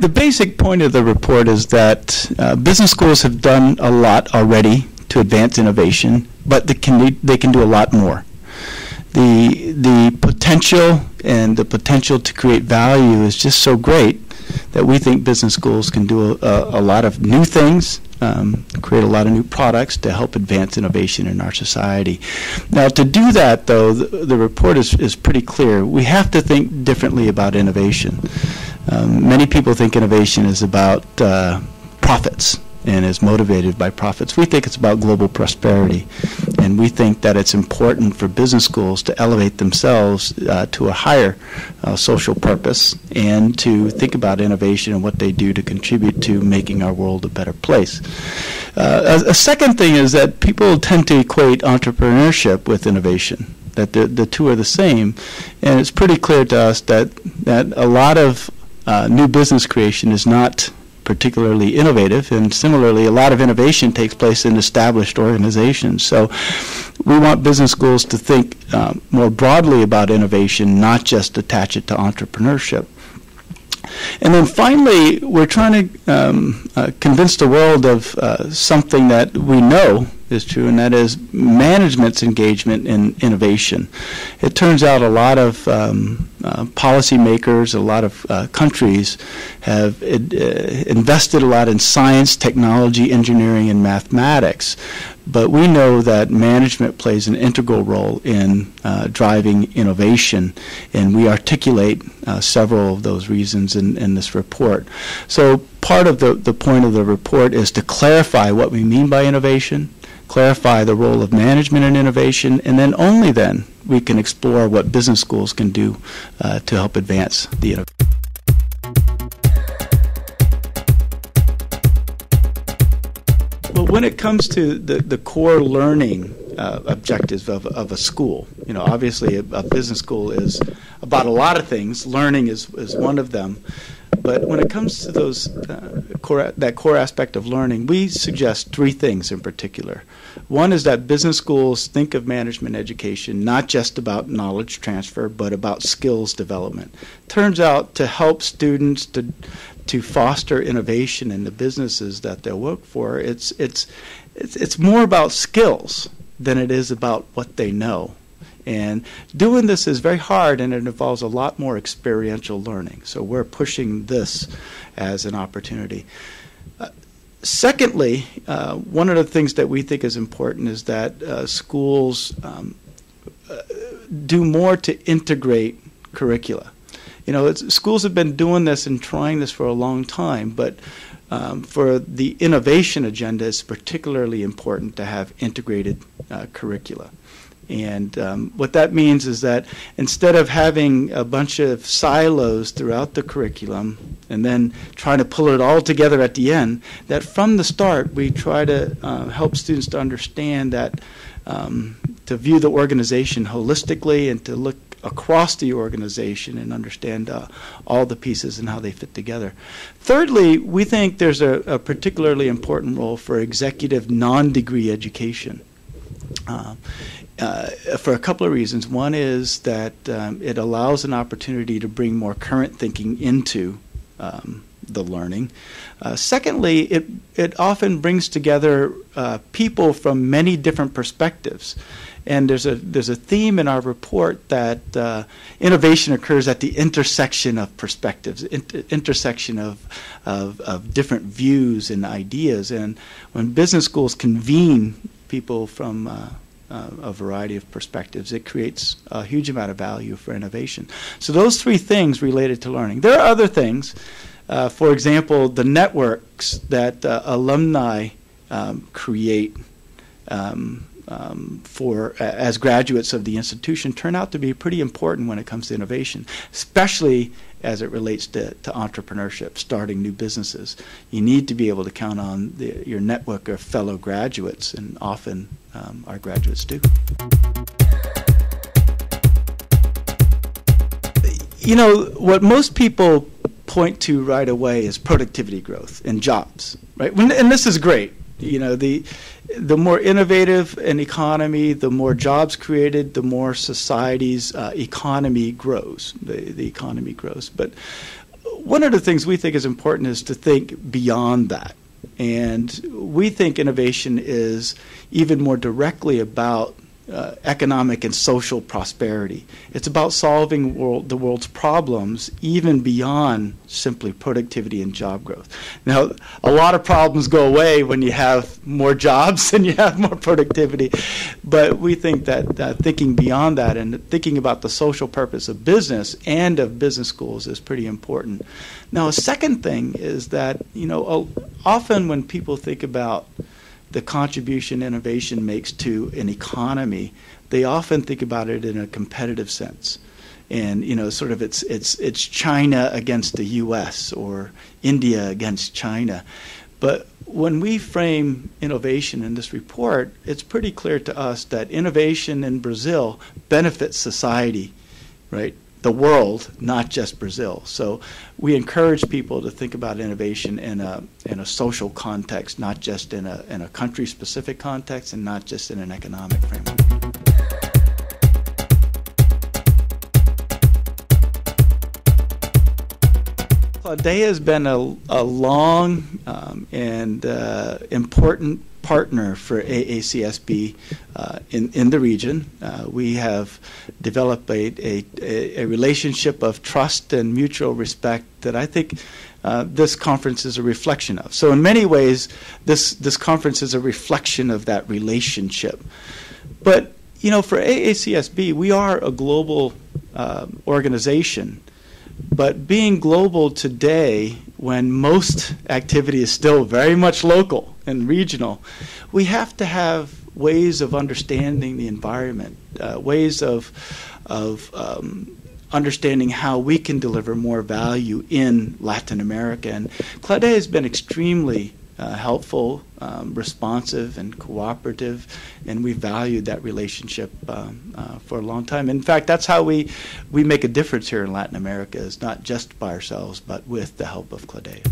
The basic point of the report is that business schools have done a lot already to advance innovation, but they can do a lot more. The potential and the potential to create value is just so great that we think business schools can do a lot of new things, create a lot of new products to help advance innovation in our society. Now, to do that, though, the report is pretty clear. We have to think differently about innovation. Many people think innovation is about profits and is motivated by profits. We think it's about global prosperity, and we think that it's important for business schools to elevate themselves to a higher social purpose and to think about innovation and what they do to contribute to making our world a better place. A second thing is that people tend to equate entrepreneurship with innovation, that the two are the same, and it's pretty clear to us that a lot of new business creation is not particularly innovative, and similarly, a lot of innovation takes place in established organizations. So we want business schools to think more broadly about innovation, not just attach it to entrepreneurship. And then finally, we're trying to convince the world of something that we know is true, and that is management's engagement in innovation. It turns out a lot of policymakers, a lot of countries have invested a lot in science, technology, engineering, and mathematics. But we know that management plays an integral role in driving innovation, and we articulate several of those reasons in this report. So part of the point of the report is to clarify what we mean by innovation, clarify the role of management in innovation, and then only then we can explore what business schools can do to help advance the innovation. Well, when it comes to the core learning objectives of a school, you know, obviously a business school is about a lot of things. Learning is one of them. But when it comes to those that core aspect of learning, we suggest three things in particular. One is that business schools think of management education not just about knowledge transfer, but about skills development. Turns out to help students to foster innovation in the businesses that they'll work for, it's more about skills than it is about what they know. And doing this is very hard, and it involves a lot more experiential learning. So we're pushing this as an opportunity. Secondly, one of the things that we think is important is that schools do more to integrate curricula. You know, schools have been doing this and trying this for a long time, but for the innovation agenda, it's particularly important to have integrated curricula. And what that means is that instead of having a bunch of silos throughout the curriculum and then trying to pull it all together at the end, that from the start we try to help students to understand that to view the organization holistically and to look across the organization and understand all the pieces and how they fit together. Thirdly, we think there's a particularly important role for executive non-degree education. For a couple of reasons. One is that it allows an opportunity to bring more current thinking into the learning. Secondly, it often brings together people from many different perspectives. And there's a theme in our report that innovation occurs at the intersection of perspectives, intersection of different views and ideas. And when business schools convene people from a variety of perspectives, it creates a huge amount of value for innovation. So those three things related to learning. There are other things. For example, the networks that alumni create as graduates of the institution turn out to be pretty important when it comes to innovation, especially as it relates to entrepreneurship, starting new businesses. You need to be able to count on your network of fellow graduates, and often our graduates do. You know, what most people point to right away is productivity growth and jobs, right? And this is great. You know, the more innovative an economy, the more jobs created, the more society's economy grows. The economy grows. But one of the things we think is important is to think beyond that. And we think innovation is even more directly about economic and social prosperity. It's about solving the world's problems even beyond simply productivity and job growth. Now, a lot of problems go away when you have more jobs and you have more productivity, but we think that thinking beyond that and thinking about the social purpose of business and of business schools is pretty important. Now, a second thing is that, often when people think about the contribution innovation makes to an economy, they often think about it in a competitive sense. And, sort of it's China against the U.S. or India against China. But when we frame innovation in this report, it's pretty clear to us that innovation in Brazil benefits society, right? The world, not just Brazil. So we encourage people to think about innovation in a social context, not just in a country-specific context, and not just in an economic framework. Claudea has been a long and important partner for AACSB in the region. We have developed a relationship of trust and mutual respect that I think this conference is a reflection of. So in many ways, this conference is a reflection of that relationship. But, for AACSB, we are a global organization. But being global today, when most activity is still very much local and regional, we have to have ways of understanding the environment, ways of understanding how we can deliver more value in Latin America. And Claudea has been extremely helpful, responsive, and cooperative, and we valued that relationship for a long time. In fact, that's how we make a difference here in Latin America, is not just by ourselves, but with the help of Claudea.